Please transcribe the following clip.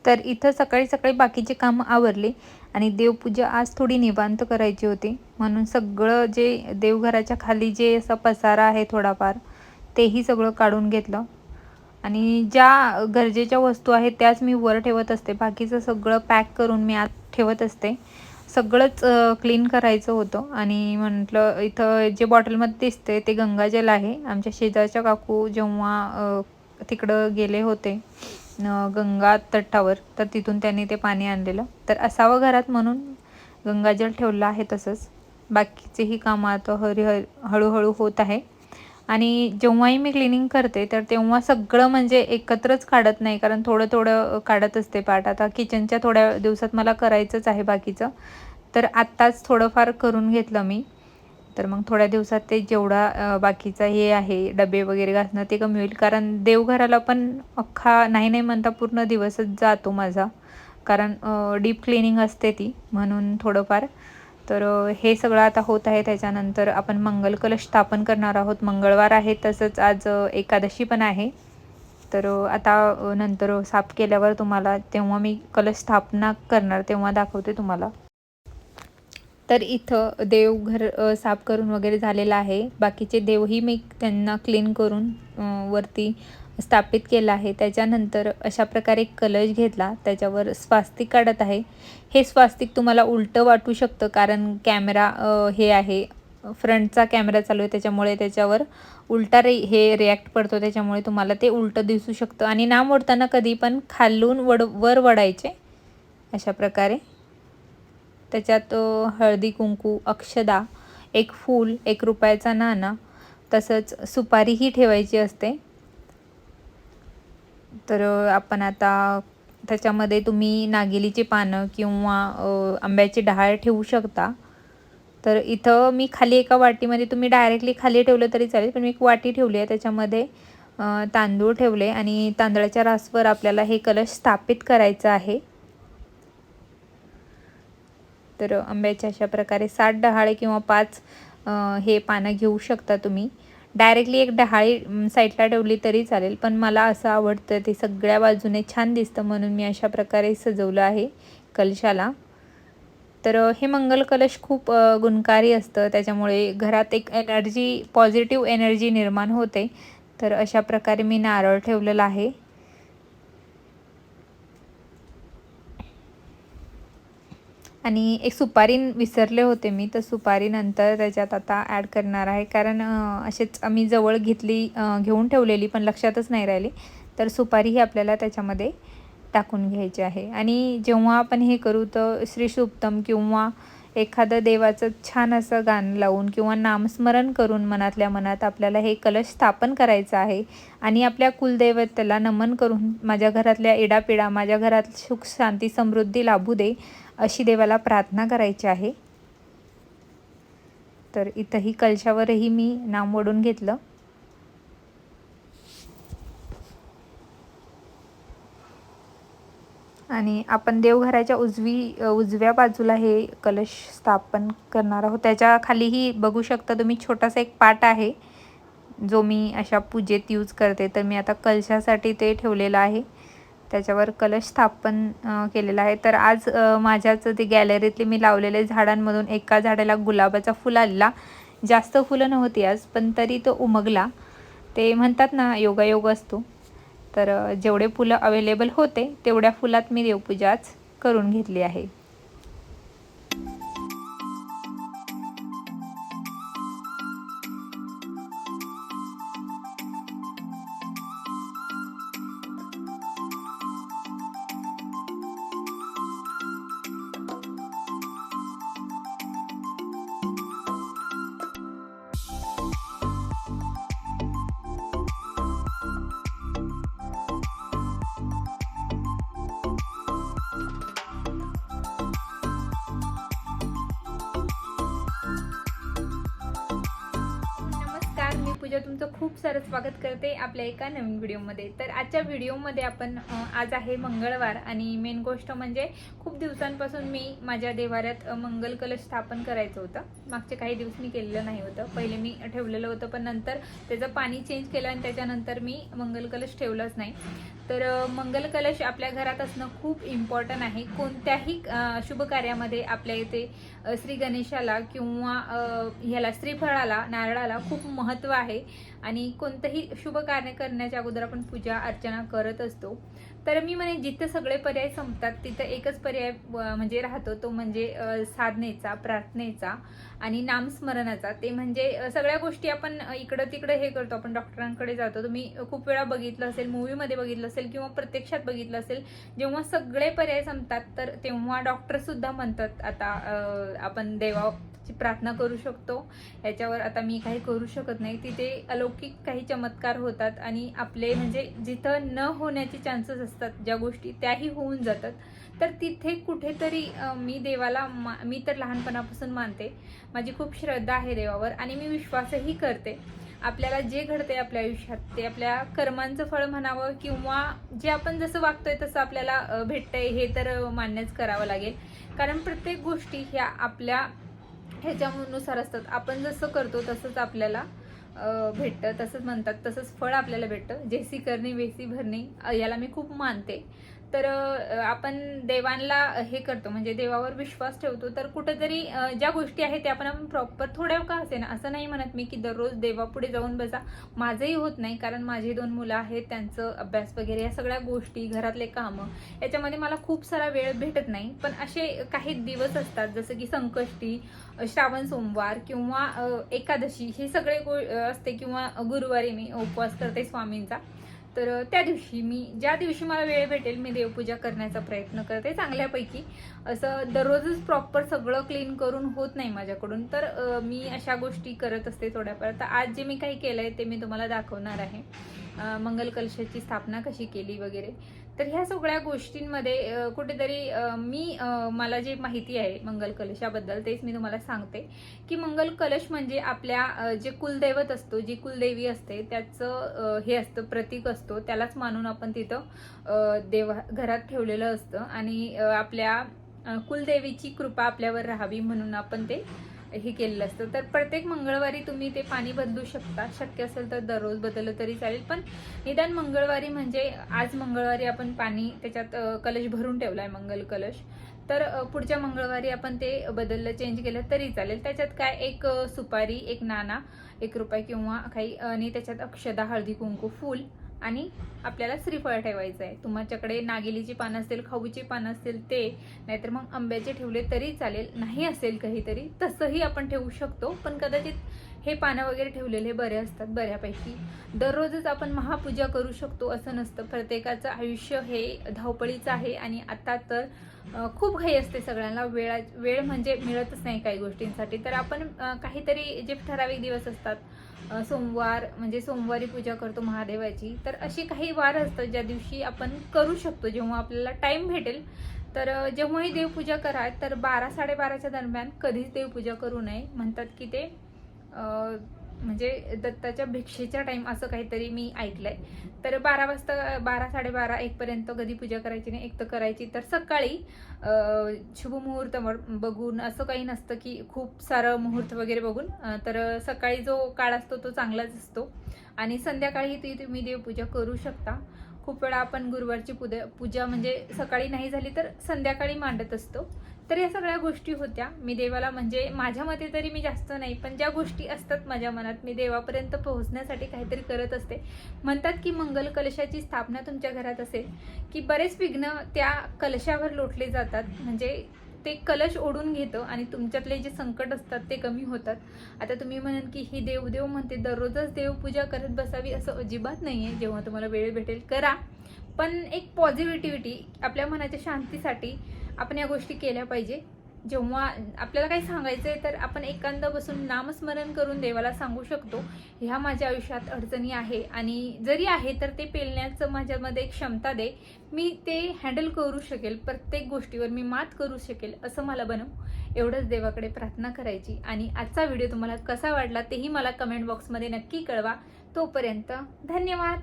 तर इथं सकाळी सकाळी बाकीचे कामं आवरले आणि देवपूजा आज थोडी निवांत करायची होती, म्हणून सगळं जे देवघराच्या खाली जे असा पसारा आहे थोडाफार, तेही सगळं काढून घेतलं. आणि ज्या गरजेच्या वस्तू आहेत त्याच मी वर ठेवत असते, बाकीचं सगळं पॅक करून मी आत ठेवत असते. सगळंच क्लीन करायचं होतं आणि म्हटलं इथं जे बॉटलमध्ये दिसते ते गंगाजल आहे. आमच्या शेजारच्या काकू जेव्हा तिकडं गेले होते गंगा तटावर, तर तिथून त्यांनी ते पाणी आणलेलं, तर असावं घरात म्हणून गंगाजल ठेवलं आहे. तसंच बाकीचेही कामं आता हळूहळू होत आहे. आणि जेव्हाही मी क्लिनिंग करते तर तेव्हा सगळं म्हणजे एकत्रच काढत नाही, कारण थोडं थोडं काढत असते पार्ट. आता किचनच्या थोड्या दिवसात मला करायचंच आहे बाकीचं, तर आत्ताच थोडंफार करून घेतलं मी. तर मग थोड्या दिवसात ते जेवढा बाकीचा हे आहे डबे वगैरे घासणं ते कमी होईल, कारण देवघराला पण अख्खा नाही नाही म्हणता पूर्ण दिवसच जातो माझा, कारण डीप क्लिनिंग असते ती, म्हणून थोडंफार. तर हे सगळं आता होत आहे. त्याच्यानंतर आपण मंगल कलश स्थापन करणार आहोत. मंगळवार आहे, तसंच आज एकादशी पण आहे. तर आता नंतर साफ केल्यावर तुम्हाला तेव्हा मी कलश स्थापना करणार तेव्हा दाखवते तुम्हाला. तर इथं देवघर साफ करून वगैरे झालेलं आहे. बाकीचे देवही मी त्यांना क्लीन करून वरती स्थापित केलं आहे. त्याच्यानंतर अशा प्रकारे कलश घेतला, त्याच्यावर स्वास्तिक काढत आहे. हे स्वास्तिक तुम्हाला उलटं वाटू शकतं, कारण कॅमेरा हे आहे, फ्रंटचा कॅमेरा चालू आहे, त्याच्यामुळे त्याच्यावर उलटा हे रिॲक्ट पडतो, त्याच्यामुळे तुम्हाला ते उलटं दिसू शकतं. आणि नाम ओढताना कधी पण खालून वर वडायचे अशा प्रकारे. त्याच्यात हळदी कुंकू, अक्षदा, एक फूल, ₹1 नाणं, तसंच सुपारीही ठेवायची असते. तर आपण आता त्याच्यामध्ये तुम्ही नागेलीची पानं किंवा आंब्याची डहाळ ठेवू शकता. तर इथं मी खाली एका वाटीमध्ये, तुम्ही डायरेक्टली खाली ठेवलं तरी चालेल, पण मी एक वाटी ठेवली आहे, त्याच्यामध्ये तांदूळ ठेवले आणि तांदळाच्या रासवर आपल्याला हे कलश स्थापित करायचं आहे. तर आंब्याच्या अशा प्रकारे 7 डहाळे किंवा 5 हे पानं घेऊ शकता तुम्ही. डायरेक्टली एक डहाळी साईडला ठेवली तरी चालेल, पण मला असं आवडतं ते सगळ्या बाजूने छान दिसतं, म्हणून मी अशा प्रकारे सजवलं आहे कलशाला. तर हे मंगल कलश खूप गुणकारी असतं, त्याच्यामुळे घरात एक एनर्जी, पॉझिटिव्ह एनर्जी निर्माण होते. तर अशा प्रकारे मी नारळ ठेवलेला आहे. आणि एक सुपारी विसरले होते मी, तर सुपारी नंतर त्याच्यात आता ॲड करणार आहे, कारण असेच आम्ही जवळ घेऊन ठेवलेली पण लक्षातच नाही राहिली. तर सुपारी ही आपल्याला त्याच्यामध्ये टाकून घ्यायची आहे. आणि जेव्हा आपण हे करू तर श्री सुक्तम किंवा एखादं देवाचं छान असं गाणं लावून किंवा नामस्मरण करून मनातल्या मनात आपल्याला हे कलश स्थापन करायचं आहे. आणि आपल्या कुलदैवतेला नमन करून माझ्या घरातल्या इडापिडा, माझ्या घरात सुख शांती समृद्धी लाभू दे, अशी देवाला प्रार्थना करायची आहे. तर इथंही कलशावरही मी नाम ओढून घेतलं. आणि आपण देवघराच्या उजव्या बाजूला हे कलश स्थापन करणार आहोत. त्याच्या खालीही बघू शकता तुम्ही छोटासा एक पाट आहे, जो मी अशा पूजेत यूज करते. तर मी आता कलशासाठी ते ठेवलेलं आहे, त्याच्यावर कलश स्थापन केलेला आहे. तर आज माझ्याच ते गॅलरीतले मी लावलेले झाडांमधून एका झाडाला गुलाबाचा फुल आलेला. जास्त फुलं नव्हती आज, पण तरी तो उमगला. ते म्हणतात ना, योगायोग असतो. तर जेवढे फुलं अवेलेबल होते तेवढ्या फुलात मी देवपूजा आज करून घेतली आहे. देवपूजा तुमचं खूप सारं स्वागत करते आपल्या एका नवीन व्हिडिओमध्ये. तर आजच्या व्हिडिओमध्ये आपण आज आहे मंगळवार आणि मेन गोष्ट म्हणजे खूप दिवसांपासून मी माझ्या देवाऱ्यात मंगल कलश स्थापन करायचं होतं. मागचे काही दिवस मी केलेलं नाही होतं. पहिले मी ठेवलेलं होतं पण नंतर त्याचं पाणी चेंज केलं आणि त्याच्यानंतर मी मंगल कलश ठेवलाच नाही. तर मंगल कलश आपल्या घरात असणं खूप इम्पॉर्टंट आहे. कोणत्याही शुभ कार्यामध्ये आपल्या इथे श्री गणेशाला किंवा ह्याला श्रीफळाला नारळाला खूप महत्त्व आहे आणि कोणतंही शुभ कार्य करण्याच्या अगोदर आपण पूजा अर्चना करत असतो. तर मी म्हणे जिथे सगळे पर्याय संपतात तिथं एकच पर्याय म्हणजे राहतो, तो म्हणजे साधनेचा, प्रार्थनेचा आणि नामस्मरणाचा. ते म्हणजे सगळ्या गोष्टी आपण इकडं तिकडं हे करतो, आपण डॉक्टरांकडे जातो. तुम्ही खूप वेळा बघितलं असेल, मूवीमध्ये बघितलं असेल किंवा प्रत्यक्षात बघितलं असेल, जेव्हा सगळे पर्याय संपतात तर तेव्हा डॉक्टर सुद्धा म्हणतात आता आपण देवाची प्रार्थना करू शकतो, याच्यावर आता मी काही करू शकत नाही. तिथे अलौकिक काही चमत्कार होतात आणि आपले म्हणजे जिथं न होण्याचे चान्सेस असतात ज्या गोष्टी, त्याही होऊन जातात. तर तिथे कुठेतरी मी देवाला मी तर लहानपणापासून मानते, माझी खूप श्रद्धा आहे देवावर आणि मी विश्वासही करते. आपल्याला जे घडते आपल्या आयुष्यात ते आपल्या कर्मांचं फळ म्हणावं किंवा जे आपण जसं वागतोय तसं आपल्याला भेटतंय हे तर मान्यच करावं लागेल. कारण प्रत्येक गोष्टी ह्या आपल्या ह्याच्यानुसार असतात. आपण जसं करतो तसंच आपल्याला भेटतं, तसंच म्हणतात, तसंच फळ आपल्याला भेटतं. जेसी करणे वेसी भरणे, याला मी खूप मानते. तर आपण देवांना हे करतो म्हणजे देवावर विश्वास ठेवतो. तर कुठेतरी ज्या गोष्टी आहेत त्या आपण प्रॉपर थोड्या का असे ना, असं नाही म्हणत मी की दररोज देवापुढे जाऊन बसा. माझंही होत नाही, कारण माझी 2 मुलं आहेत, त्यांचं अभ्यास वगैरे या सगळ्या गोष्टी, घरातले कामं, याच्यामध्ये मला खूप सारा वेळ भेटत नाही. पण असे काही दिवस असतात जसं की संकष्टी, श्रावण सोमवार किंवा एकादशी, हे सगळे असते किंवा गुरुवारी मी उपवास करते स्वामींचा. तर त्या दिवशी ज्या दिवशी मला वेळ भेटेल मी देवपूजा करण्याचा प्रयत्न करते चांगल्यापैकी. असं दररोजच प्रॉपर सगळं क्लीन करून होत नाही माझ्याकडून. तर मी अशा गोष्टी करत असते थोड्याफार. तर आज जे मी काही केलंय ते मी तुम्हाला दाखवणार आहे, मंगल कलशाची स्थापना कशी केली वगैरे. तर ह्या सगळ्या गोष्टींमध्ये कुठेतरी मला जे माहिती आहे मंगल कलशाबद्दल तेच मी तुम्हाला सांगते की मंगल कलश म्हणजे आपल्या जे कुलदैवत असतो, जी कुलदेवी असते त्याचं हे असतं, प्रतीक असतो. त्यालाच मानून आपण तिथं घरात ठेवलेलं असतं आणि आपल्या कुलदेवीची कृपा आपल्यावर राहावी म्हणून आपण ते हे केलेलं असतं. तर प्रत्येक मंगळवारी तुम्ही ते पाणी बदलू शकता. शक्य असेल तर दररोज बदललं तरी चालेल, पण निदान मंगळवारी म्हणजे आज मंगळवारी आपण पाणी त्याच्यात कलश भरून ठेवलाय मंगल कलश, तर पुढच्या मंगळवारी आपण ते बदललं, चेंज केलं तरी चालेल. त्याच्यात काय, एक सुपारी, एक नाणा, 1 रुपया किंवा काही, आणि त्याच्यात अक्षदा, हळदी कुंकू, फूल आणि आपल्याला श्रीफळ ठेवायचं आहे. तुमच्याकडे नागिलीची पानं असतील, खाऊची पानं असतील ते, नाहीतर मग आंब्याचे ठेवले तरी चालेल. नाही असेल काहीतरी तसंही आपण ठेवू शकतो, पण कदाचित हे पानं वगैरे ठेवलेले बरे असतात बऱ्यापैकी. दररोजच आपण महापूजा करू शकतो असं नसतं. प्रत्येकाचं आयुष्य हे धावपळीचं आहे आणि आता तर खूप घाई असते सगळ्यांना, वेळ म्हणजे मिळतच नाही काही गोष्टींसाठी. तर आपण काहीतरी जे ठराविक दिवस असतात, सोमवार म्हणजे सोमवारी पूजा करतो महादेवाची, तर अशी काही वार असतात ज्या दिवशी आपण करू शकतो, जेव्हा आपल्याला टाइम भेटेल. तर जेव्हाही देवपूजा करा, तर 12-12:30च्या दरम्यान कधीच देवपूजा करू नये. म्हणतात की ते म्हणजे दत्ताच्या भिक्षेचा टाइम असं काहीतरी मी ऐकलंय. तर 12 वाजता, 12-12:30, 1 पर्यंत कधी पूजा करायची नाही. एक तर करायची तर सकाळी शुभ मुहूर्त बघून, असं काही नसतं की खूप सारं मुहूर्त वगैरे बघून. तर सकाळी जो काळ असतो तो चांगलाच असतो आणि संध्याकाळी ती तुम्ही देवपूजा करू शकता. खूप वेळा आपण गुरुवारची पूजा म्हणजे सकाळी नाही झाली तर संध्याकाळी मांडत असतो. तर या सगळ्या गोष्टी होत्या. मी देवाला म्हणजे माझ्या मते तरी मी जास्त नाही, पण ज्या गोष्टी असतात माझ्या मनात मी देवापर्यंत पोहोचण्यासाठी काहीतरी करत असते. म्हणतात की मंगल कलशाची स्थापना तुमच्या घरात असेल की बरेच विघ्न त्या कलशावर लोटले जातात. म्हणजे ते कलश ओढून घेतं आणि तुमच्यातले जे संकट असतात ते कमी होतात. आता तुम्ही म्हणाल की ही देव म्हणते, दररोजच देवपूजा करत बसावी असं अजिबात नाहीये. जेव्हा तुम्हाला वेळ भेटेल करा, पण एक पॉझिटिव्हिटी आपल्या मनाच्या शांतीसाठी आपण या गोष्टी केल्या पाहिजे. जेव्हा आपल्याला काही सांगायचं आहे तर आपण एकांत बसून नामस्मरण करून देवाला सांगू शकतो, ह्या माझ्या आयुष्यात अडचणी आहे आणि जरी आहे तर ते पेलण्याचं माझ्यामध्ये एक क्षमता दे, मी ते हँडल करू शकेल, प्रत्येक गोष्टीवर मी मात करू शकेल असं मला बनव. एवढंच देवाकडे प्रार्थना करायची. आणि आजचा व्हिडिओ तुम्हाला कसा वाटला तेही मला कमेंट बॉक्समध्ये नक्की कळवा. तोपर्यंत धन्यवाद.